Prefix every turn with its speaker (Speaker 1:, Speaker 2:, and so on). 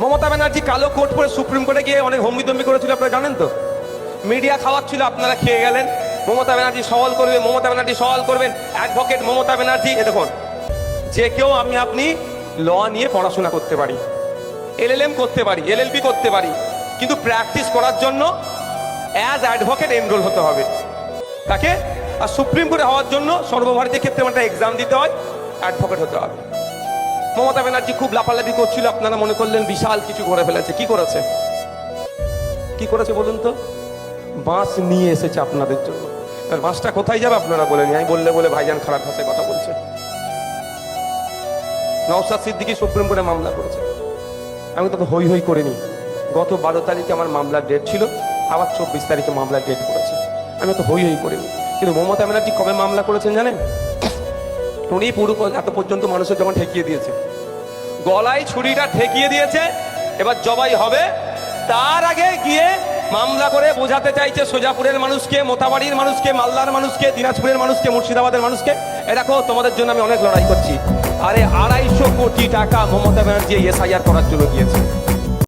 Speaker 1: মমতা ব্যানার্জি কালো কোট পরে সুপ্রিম কোর্টে গিয়ে অনেক হম্বিতম্বি করেছিল, আপনারা জানেন তো। মিডিয়া খাওয়াচ্ছিল, আপনারা খেয়ে গেলেন। মমতা ব্যানার্জি সওয়াল করবে, মমতা ব্যানার্জি সওয়াল করবেন, অ্যাডভোকেট মমতা ব্যানার্জি। এ দেখুন, যে কেউ আপনি ল নিয়ে পড়াশোনা করতে পারি, এলএলএম করতে পারি, এলএলবি করতে পারি, কিন্তু প্র্যাকটিস করার জন্য অ্যাজ অ্যাডভোকেট এনরোল হতে হবে তাকে। আর সুপ্রিম কোর্টে হওয়ার জন্য সর্বভারতীয় ক্ষেত্রে একটা এক্সাম দিতে হয়, অ্যাডভোকেট হতে হবে। মমতা ব্যানার্জি খুব লাফালাফি করছিল, আপনারা মনে করলেন বিশাল কিছু করে ফেলেছে। কি করেছে, কি করেছে বলুন তো? বাঁশ নিয়ে এসেছে আপনাদের জন্য। আর বাঁশটা কোথায় যাবে আপনারা বলেনি, আমি বলে ভাইজান খারাপ ভাষায় কথা বলছে। নওশাদ সিদ্দিকী সুপ্রিম কোর্টে মামলা করেছে, আমি তো হই হই করিনি। গত 12 তারিখে আমার মামলার ডেট ছিল, আবার 24 তারিখে মামলার ডেট করেছে, আমি তো হই হই করিনি। কিন্তু মমতা ব্যানার্জি কবে মামলা করেছেন জানেন? উনি পুরো এত পর্যন্ত মানুষের যখন ঠেকিয়ে দিয়েছে, গলায় ছুরিটা ঠেকিয়ে দিয়েছে, এবার জবাই হবে, তার আগে গিয়ে মামলা করে বোঝাতে চাইছে সোজাপুরের মানুষকে, মোতাবাড়ির মানুষকে, মালদার মানুষকে, দিনাজপুরের মানুষকে, মুর্শিদাবাদের মানুষকে, এ দেখো তোমাদের জন্য আমি অনেক লড়াই করছি। আরে 250 কোটি টাকা মমতা ব্যানার্জি এসআইআর করার জন্য দিয়েছে।